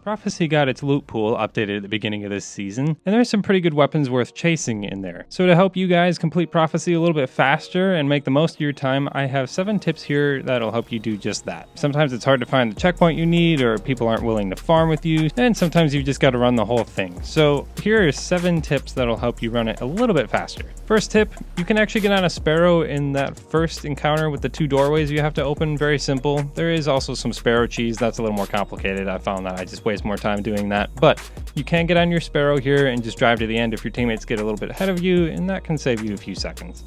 Prophecy got its loot pool updated at the beginning of this season, and there's some pretty good weapons worth chasing in there. So to help you guys complete Prophecy a little bit faster and make the most of your time, I have 7 tips here that'll help you do just that. Sometimes it's hard to find the checkpoint you need, or people aren't willing to farm with you, and sometimes you've just got to run the whole thing. So here are 7 tips that'll help you run it a little bit faster. First tip, you can actually get on a Sparrow in that first encounter with the 2 doorways you have to open. Very simple. There is also some Sparrow cheese. That's a little more complicated. I found that I just waste more time doing that. But you can get on your Sparrow here and just drive to the end if your teammates get a little bit ahead of you, and that can save you a few seconds.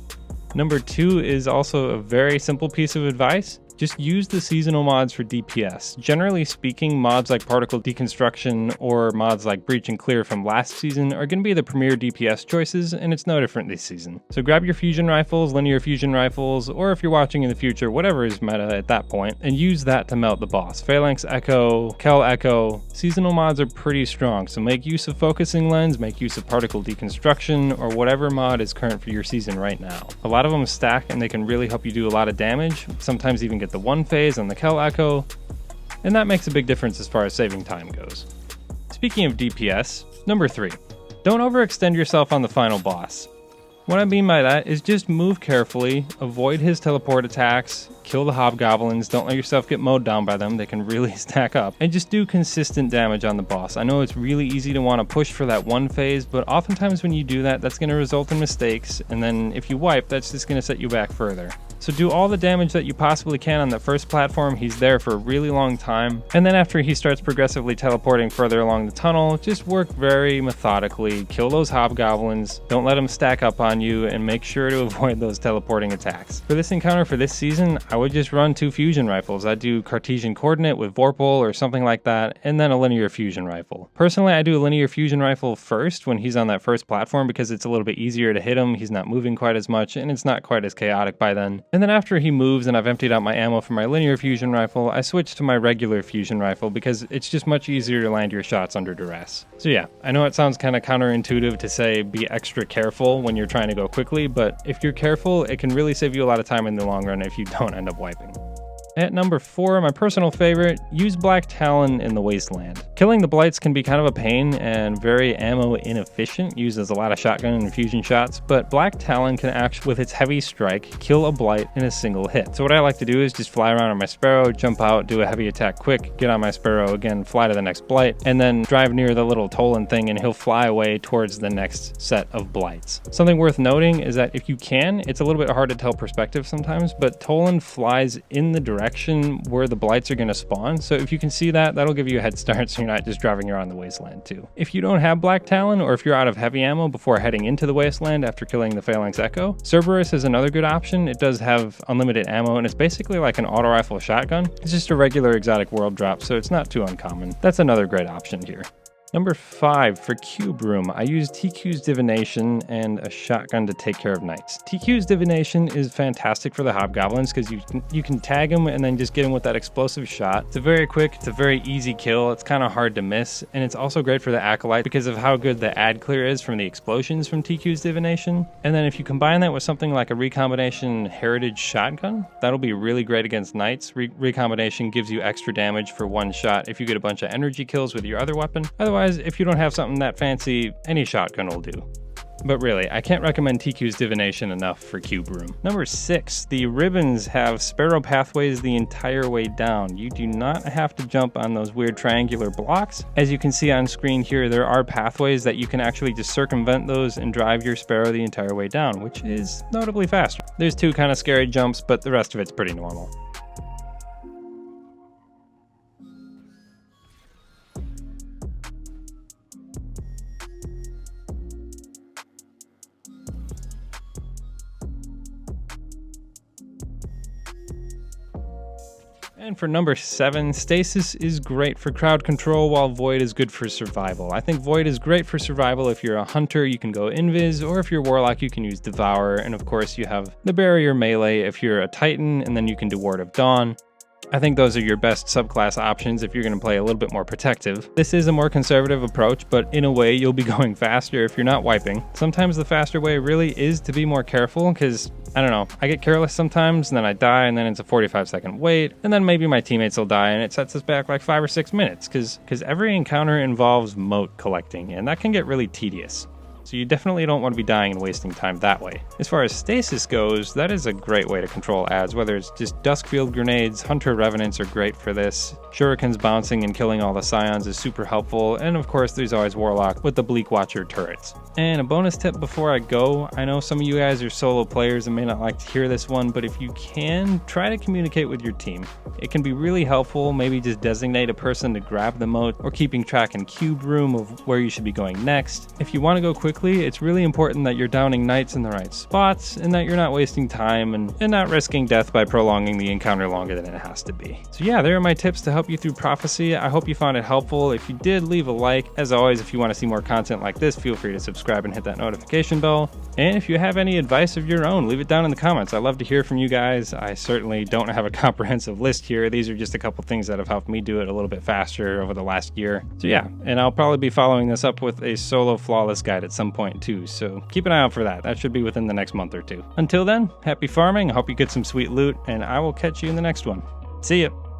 Number 2 is also a very simple piece of advice. Just use the seasonal mods for DPS. Generally speaking, mods like Particle Deconstruction or mods like Breach and Clear from last season are going to be the premier DPS choices, and it's no different this season. So grab your fusion rifles, linear fusion rifles, or if you're watching in the future, whatever is meta at that point, and use that to melt the boss. Phalanx Echo, Kel Echo, seasonal mods are pretty strong, so make use of Focusing Lens, make use of Particle Deconstruction, or whatever mod is current for your season right now. A lot of them stack and they can really help you do a lot of damage, sometimes even get the 1 phase on the Kel Echo, and that makes a big difference as far as saving time goes. Speaking of DPS, number 3, don't overextend yourself on the final boss. What I mean by that is just move carefully, avoid his teleport attacks, kill the hobgoblins, don't let yourself get mowed down by them, they can really stack up, and just do consistent damage on the boss. I know it's really easy to want to push for that 1 phase, but oftentimes when you do that, that's going to result in mistakes, and then if you wipe, that's just going to set you back further. So do all the damage that you possibly can on the first platform. He's there for a really long time, and then after he starts progressively teleporting further along the tunnel, just work very methodically, kill those hobgoblins, don't let them stack up on you, and make sure to avoid those teleporting attacks. For this encounter for this season, I would just run 2 fusion rifles. I'd do Cartesian Coordinate with Vorpal or something like that, and then a linear fusion rifle. Personally, I do a linear fusion rifle first when he's on that first platform because it's a little bit easier to hit him, he's not moving quite as much, and it's not quite as chaotic by then. And then after he moves and I've emptied out my ammo for my linear fusion rifle, I switch to my regular fusion rifle because it's just much easier to land your shots under duress. So yeah, I know it sounds kind of counterintuitive to say be extra careful when you're trying to go quickly, but if you're careful, it can really save you a lot of time in the long run if you don't end up wiping. At number 4, my personal favorite, use Black Talon in the Wasteland. Killing the blights can be kind of a pain and very ammo inefficient, uses a lot of shotgun and fusion shots, but Black Talon can actually, with its heavy strike, kill a blight in a single hit. So what I like to do is just fly around on my Sparrow, jump out, do a heavy attack quick, get on my Sparrow again, fly to the next blight, and then drive near the little Talon thing and he'll fly away towards the next set of blights. Something worth noting is that if you can, it's a little bit hard to tell perspective sometimes, but Talon flies in the direction where the blights are going to spawn, so if you can see that, that'll give you a head start so you're not just driving around the Wasteland too. If you don't have Black Talon, or if you're out of heavy ammo before heading into the Wasteland after killing the Phalanx Echo, Cerberus is another good option. It does have unlimited ammo and it's basically like an auto rifle shotgun. It's just a regular exotic world drop, so it's not too uncommon. That's another great option here. Number 5, for cube room, I use TQ's Divination and a shotgun to take care of knights. TQ's Divination is fantastic for the hobgoblins because you can tag them and then just get them with that explosive shot. It's a very quick, it's a very easy kill, it's kind of hard to miss, and it's also great for the acolyte because of how good the ad clear is from the explosions from TQ's Divination. And then if you combine that with something like a recombination heritage shotgun, that'll be really great against knights. Recombination gives you extra damage for 1 shot if you get a bunch of energy kills with your other weapon. Otherwise, if you don't have something that fancy, any shotgun will do. But really, I can't recommend TQ's Divination enough for cube room. Number 6, the ribbons have Sparrow Pathways the entire way down. You do not have to jump on those weird triangular blocks. As you can see on screen here, there are pathways that you can actually just circumvent those and drive your Sparrow the entire way down, which is notably faster. There's 2 kind of scary jumps, but the rest of it's pretty normal. And for number 7, Stasis is great for crowd control while Void is good for survival. I think Void is great for survival if you're a hunter, you can go invis, or if you're Warlock, you can use Devour, and of course you have the barrier melee if you're a Titan, and then you can do Ward of Dawn. I think those are your best subclass options if you're going to play a little bit more protective. This is a more conservative approach, but in a way you'll be going faster if you're not wiping. Sometimes the faster way really is to be more careful, because I don't know, I get careless sometimes and then I die and then it's a 45-second wait, and then maybe my teammates will die and it sets us back like 5 or 6 minutes, because every encounter involves mote collecting and that can get really tedious. So you definitely don't want to be dying and wasting time that way. As far as stasis goes, that is a great way to control ads, whether it's just Duskfield grenades. Hunter Revenants are great for this. Shurikens bouncing and killing all the Scions is super helpful, and of course there's always Warlock with the Bleak Watcher turrets. And a bonus tip before I go, I know some of you guys are solo players and may not like to hear this one, but if you can, try to communicate with your team. It can be really helpful, maybe just designate a person to grab the mote, or keeping track in cube room of where you should be going next. If you want to go quickly, it's really important that you're downing knights in the right spots, and that you're not wasting time and not risking death by prolonging the encounter longer than it has to be. So yeah, there are my tips to help you through Prophecy. I hope you found it helpful. If you did, leave a like. As always, if you want to see more content like this, feel free to subscribe and hit that notification bell. And if you have any advice of your own, leave it down in the comments. I love to hear from you guys. I certainly don't have a comprehensive list here. These are just a couple things that have helped me do it a little bit faster over the last year. So yeah, and I'll probably be following this up with a solo flawless guide at some point too, so keep an eye out for that. That should be within the next month or two. Until then, happy farming, I hope you get some sweet loot, and I will catch you in the next one. See ya!